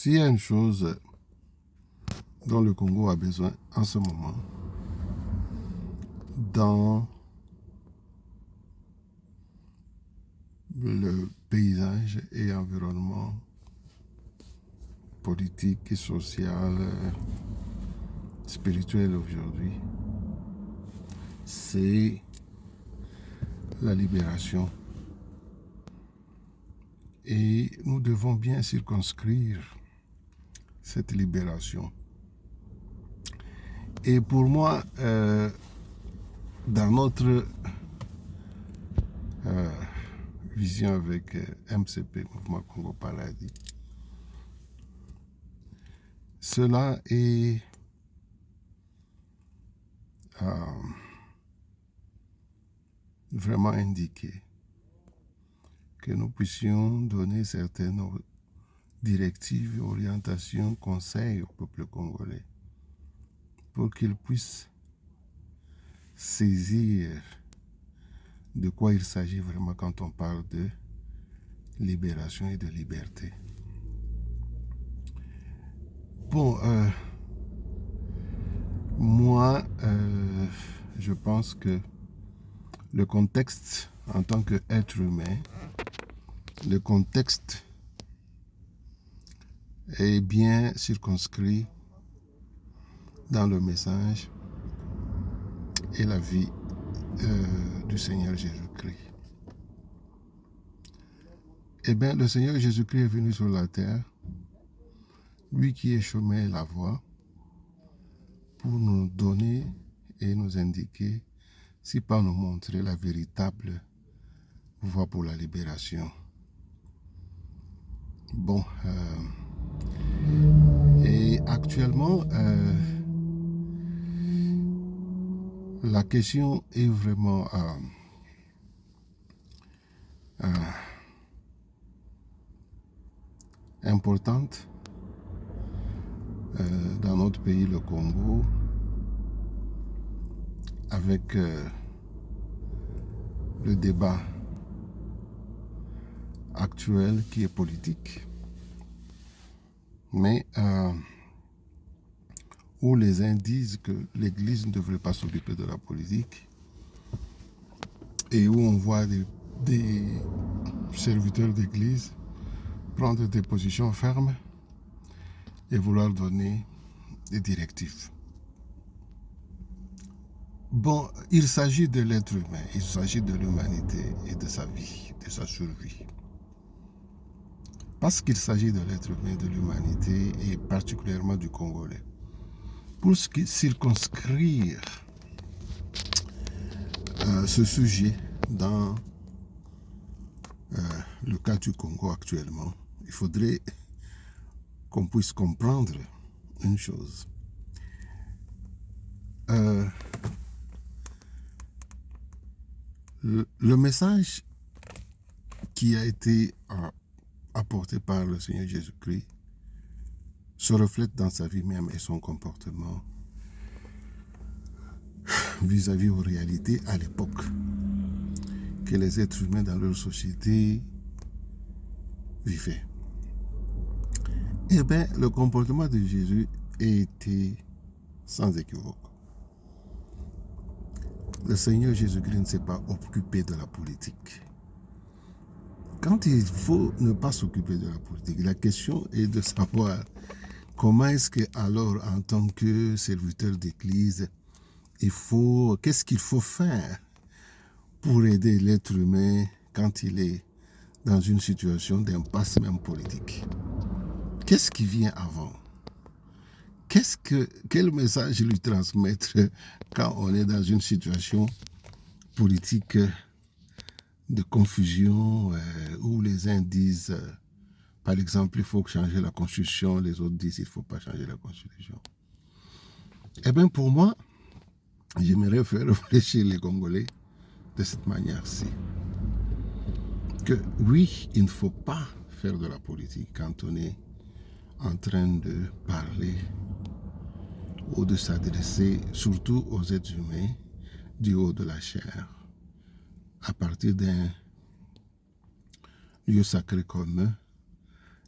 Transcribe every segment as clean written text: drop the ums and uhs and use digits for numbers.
S'il y a une chose dont le Congo a besoin en ce moment, dans le paysage et environnement politique et social, spirituel aujourd'hui, c'est la libération. Et nous devons bien circonscrire cette libération. Et pour moi, dans notre vision avec MCP, Mouvement Congo Paradis, cela est vraiment indiqué que nous puissions donner certaines directives, orientations, conseils au peuple congolais pour qu'il puisse saisir de quoi il s'agit vraiment quand on parle de libération et de liberté. Bon, moi, je pense que le contexte en tant qu'être humain, le contexte est bien circonscrit dans le message et la vie du Seigneur Jésus-Christ. Eh bien, le Seigneur Jésus-Christ est venu sur la terre, lui qui est chemin et la voie, pour nous donner et nous indiquer, si pas nous montrer la véritable voie pour la libération. Bon, et actuellement, la question est vraiment importante dans notre pays, le Congo, avec le débat actuel qui est politique, mais où les uns disent que l'Église ne devrait pas s'occuper de la politique et où on voit des serviteurs d'Église prendre des positions fermes et vouloir donner des directives. Bon, il s'agit de l'être humain, il s'agit de l'humanité et de sa vie, de sa survie. Parce qu'il s'agit de l'être humain, de l'humanité et particulièrement du Congolais. Pour circonscrire ce sujet dans le cas du Congo actuellement, il faudrait qu'on puisse comprendre une chose. Le message qui a été apporté par le Seigneur Jésus-Christ se reflète dans sa vie même et son comportement vis-à-vis aux réalités à l'époque que les êtres humains dans leur société vivaient. Eh bien, le comportement de Jésus était sans équivoque. Le Seigneur Jésus-Christ ne s'est pas occupé de la politique. Quand il faut ne pas s'occuper de la politique, la question est de savoir comment est-ce que alors en tant que serviteur d'Église, qu'est-ce qu'il faut faire pour aider l'être humain quand il est dans une situation d'impasse même politique. Qu'est-ce qui vient avant? Quel message lui transmettre quand on est dans une situation politique de confusion où les uns disent, par exemple, il faut changer la Constitution, les autres disent, il ne faut pas changer la Constitution. Eh bien, pour moi, j'aimerais faire réfléchir les Congolais de cette manière-ci. Que oui, il ne faut pas faire de la politique quand on est en train de parler ou de s'adresser surtout aux êtres humains du haut de la chair, à partir d'un lieu sacré comme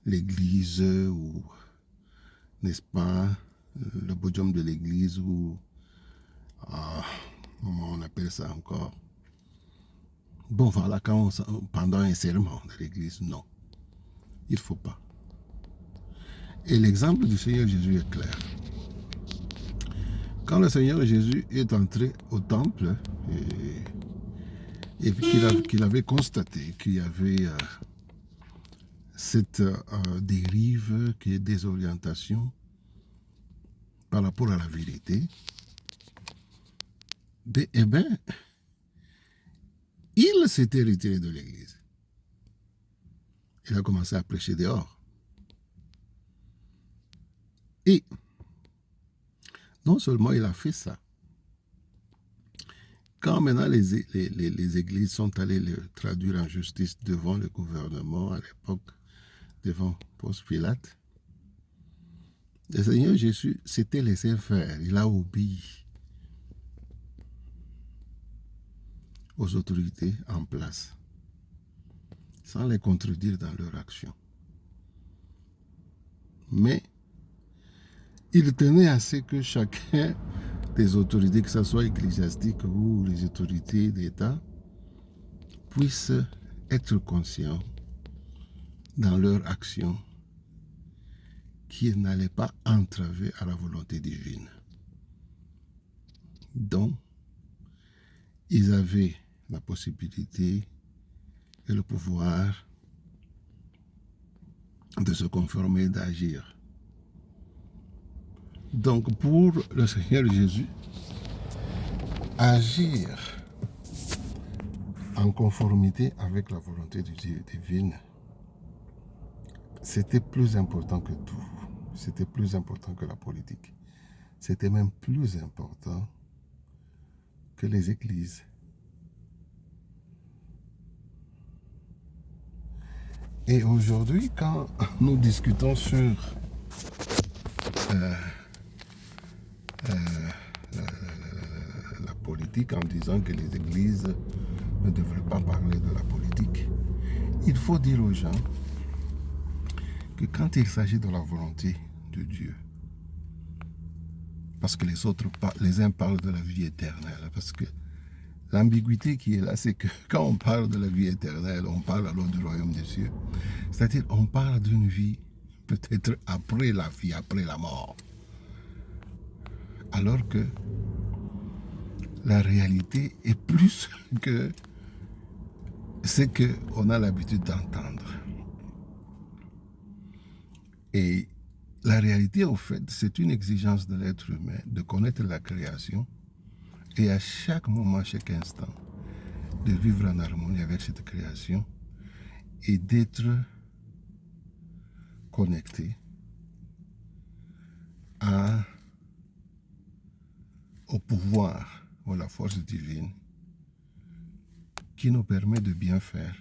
l'église ou n'est-ce pas, le podium de l'église ou, comment on appelle ça encore? Bon, voilà, pendant un serment de l'église, non. Il ne faut pas. Et l'exemple du Seigneur Jésus est clair. Quand le Seigneur Jésus est entré au temple et qu'il avait constaté qu'il y avait cette dérive, qui est désorientation par rapport à la vérité, eh bien, il s'était retiré de l'église. Il a commencé à prêcher dehors. Et non seulement il a fait ça, quand maintenant les églises sont allées le traduire en justice devant le gouvernement à l'époque, devant Ponce Pilate, le Seigneur Jésus s'était laissé faire, il a obéi aux autorités en place, sans les contredire dans leur action. Mais il tenait à ce que chacun des autorités, que ce soit ecclésiastiques ou les autorités d'État, puissent être conscients dans leur action qu'ils n'allaient pas entraver à la volonté divine. Donc, ils avaient la possibilité et le pouvoir de se conformer, d'agir. Donc, pour le Seigneur Jésus, agir en conformité avec la volonté de Dieu divine, c'était plus important que tout. C'était plus important que la politique. C'était même plus important que les églises. Et aujourd'hui, quand nous discutons sur la politique en disant que les églises ne devraient pas parler de la politique, il faut dire aux gens que quand il s'agit de la volonté de Dieu, parce que les uns parlent de la vie éternelle, parce que l'ambiguïté qui est là, c'est que quand on parle de la vie éternelle, on parle alors du royaume des cieux. C'est-à-dire, on parle d'une vie peut-être après la vie, après la mort. Alors que la réalité est plus que ce qu'on a l'habitude d'entendre. Et la réalité, au fait, c'est une exigence de l'être humain de connaître la création et à chaque moment, chaque instant, de vivre en harmonie avec cette création et d'être connecté au pouvoir ou à la force divine qui nous permet de bien faire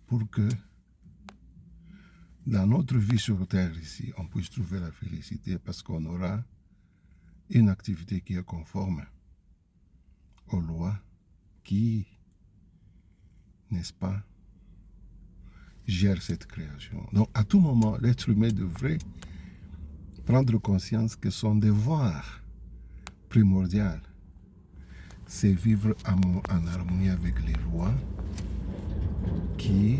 pour que dans notre vie sur terre ici, on puisse trouver la félicité parce qu'on aura une activité qui est conforme aux lois qui, n'est-ce pas, gère cette création. Donc, à tout moment, l'être humain devrait prendre conscience que son devoir primordial, c'est vivre en harmonie avec les lois qui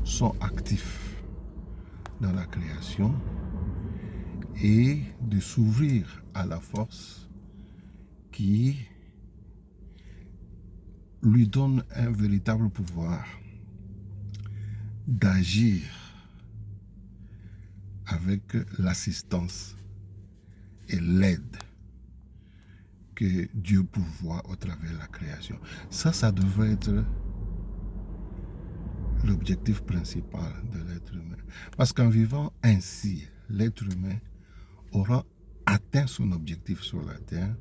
sont actifs dans la création et de s'ouvrir à la force qui lui donne un véritable pouvoir d'agir avec l'assistance et l'aide que Dieu pourvoit au travers de la création. Ça devrait être l'objectif principal de l'être humain. Parce qu'en vivant ainsi, l'être humain aura atteint son objectif sur la terre,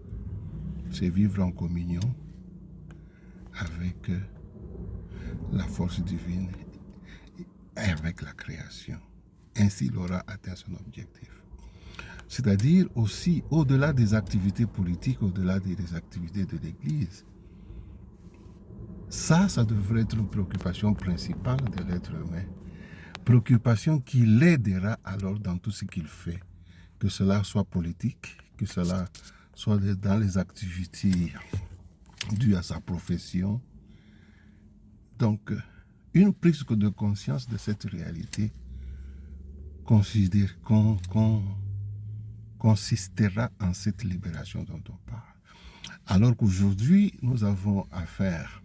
c'est vivre en communion avec la force divine et avec la création. Ainsi, il aura atteint son objectif. C'est-à-dire aussi, au-delà des activités politiques, au-delà des activités de l'Église, ça devrait être une préoccupation principale de l'être humain. préoccupation qui l'aidera alors dans tout ce qu'il fait, que cela soit politique, que cela soit dans les activités dues à sa profession. Donc, une prise de conscience de cette réalité consistera en cette libération dont on parle. Alors qu'aujourd'hui, nous avons affaire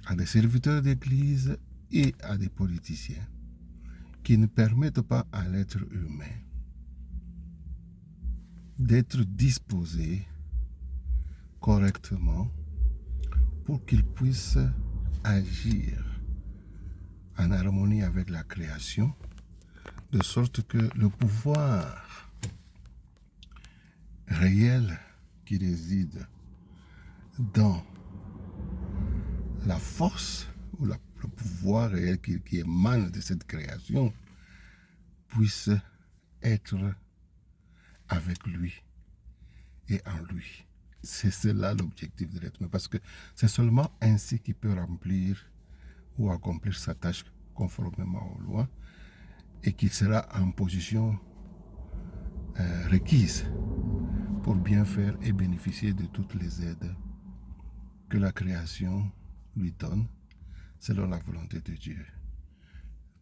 à des serviteurs d'église et à des politiciens qui ne permettent pas à l'être humain d'être disposé correctement pour qu'il puisse agir en harmonie avec la création, de sorte que le pouvoir réel qui réside dans la force ou le pouvoir réel qui émane de cette création puisse être avec lui et en lui. C'est cela l'objectif de l'être humain, parce que c'est seulement ainsi qu'il peut remplir ou accomplir sa tâche conformément aux lois et qu'il sera en position requise pour bien faire et bénéficier de toutes les aides que la création lui donne selon la volonté de Dieu.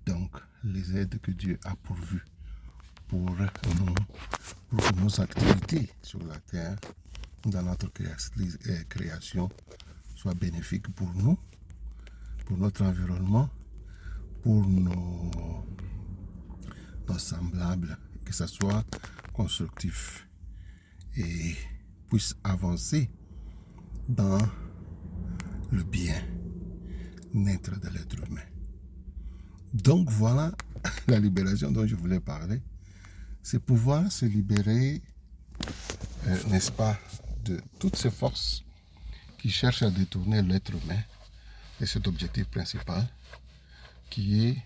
Donc, les aides que Dieu a pourvues pour nos activités sur la terre, dans notre création, soient bénéfiques pour nous, pour notre environnement, pour nos semblables, que ce soit constructif et puisse avancer dans le bien-être de l'être humain. Donc voilà la libération dont je voulais parler. C'est pouvoir se libérer, n'est-ce pas, de toutes ces forces qui cherchent à détourner l'être humain de cet objectif principal qui est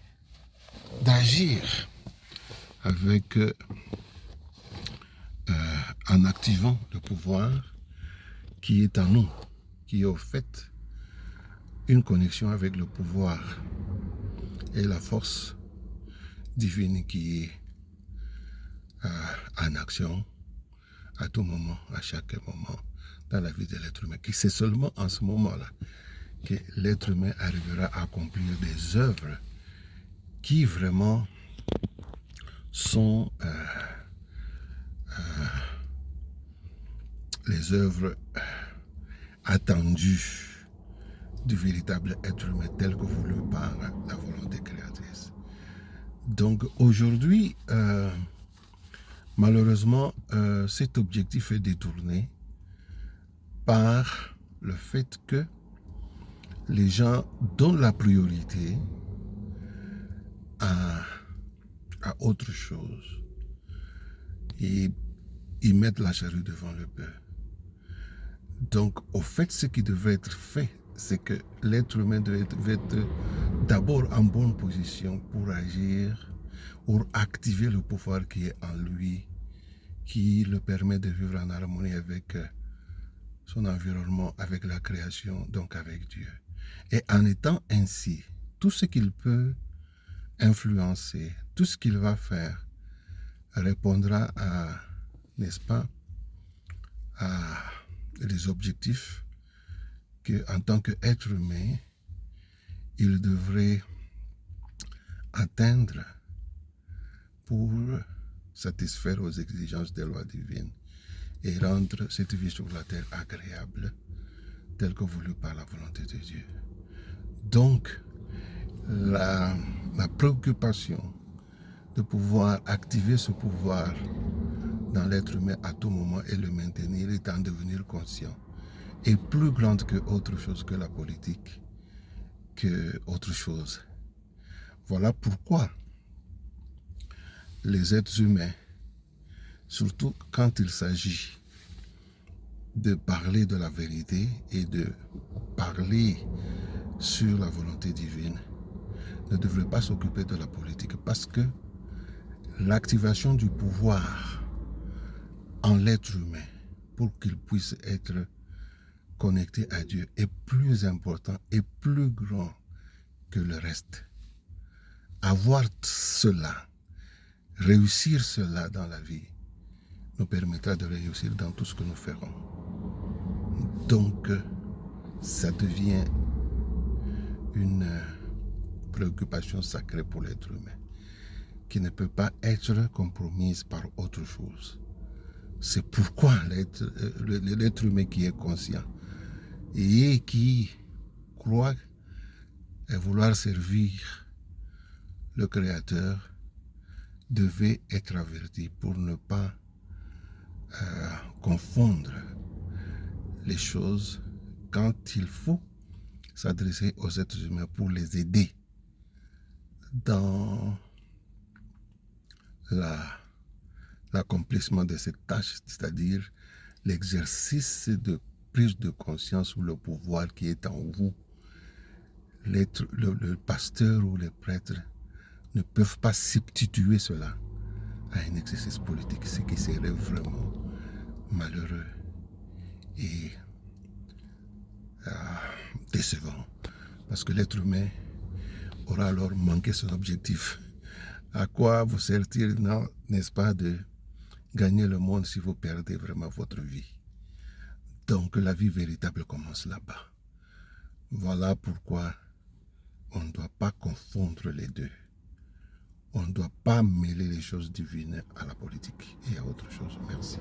d'agir avec en activant le pouvoir qui est en nous, qui est au fait une connexion avec le pouvoir et la force divine qui est en action à tout moment, à chaque moment dans la vie de l'être humain. C'est seulement en ce moment-là que l'être humain arrivera à accomplir des œuvres qui vraiment sont les œuvres attendues du véritable être humain tel que voulu par la volonté créatrice. Donc aujourd'hui, malheureusement, cet objectif est détourné par le fait que les gens donnent la priorité à autre chose et ils mettent la charrue devant le bœuf. Donc, au fait, ce qui devait être fait, c'est que l'être humain devait être d'abord en bonne position pour agir, pour activer le pouvoir qui est en lui, qui le permet de vivre en harmonie avec son environnement, avec la création, donc avec Dieu. Et en étant ainsi, tout ce qu'il peut influencer, tout ce qu'il va faire répondra à, n'est-ce pas, à les objectifs que, en tant qu'être humain, il devrait atteindre pour satisfaire aux exigences des lois divines et rendre cette vie sur la terre agréable, telle que voulue par la volonté de Dieu. Donc, la préoccupation de pouvoir activer ce pouvoir dans l'être humain à tout moment et le maintenir et d'en devenir conscient est plus grande que autre chose que la politique, que autre chose. Voilà pourquoi les êtres humains, surtout quand il s'agit de parler de la vérité et de parler sur la volonté divine, ne devraient pas s'occuper de la politique, parce que l'activation du pouvoir en l'être humain pour qu'il puisse être connecté à Dieu est plus important et plus grand que le reste. avoir cela, réussir cela dans la vie, nous permettra de réussir dans tout ce que nous ferons. Donc, ça devient une préoccupation sacrée pour l'être humain, qui ne peut pas être compromise par autre chose. C'est pourquoi l'être humain qui est conscient et qui croit et vouloir servir le Créateur devait être averti pour ne pas confondre les choses quand il faut s'adresser aux êtres humains pour les aider dans l'accomplissement de cette tâche, c'est-à-dire l'exercice de prise de conscience sur le pouvoir qui est en vous. Le pasteur ou les prêtres ne peuvent pas substituer cela à un exercice politique, ce qui serait vraiment malheureux et décevant, parce que l'être humain aura alors manqué son objectif. À quoi vous sert-il, n'est-ce pas, de gagner le monde si vous perdez vraiment votre vie? Donc la vie véritable commence là-bas. Voilà pourquoi on ne doit pas confondre les deux. On ne doit pas mêler les choses divines à la politique et à autre chose. Merci.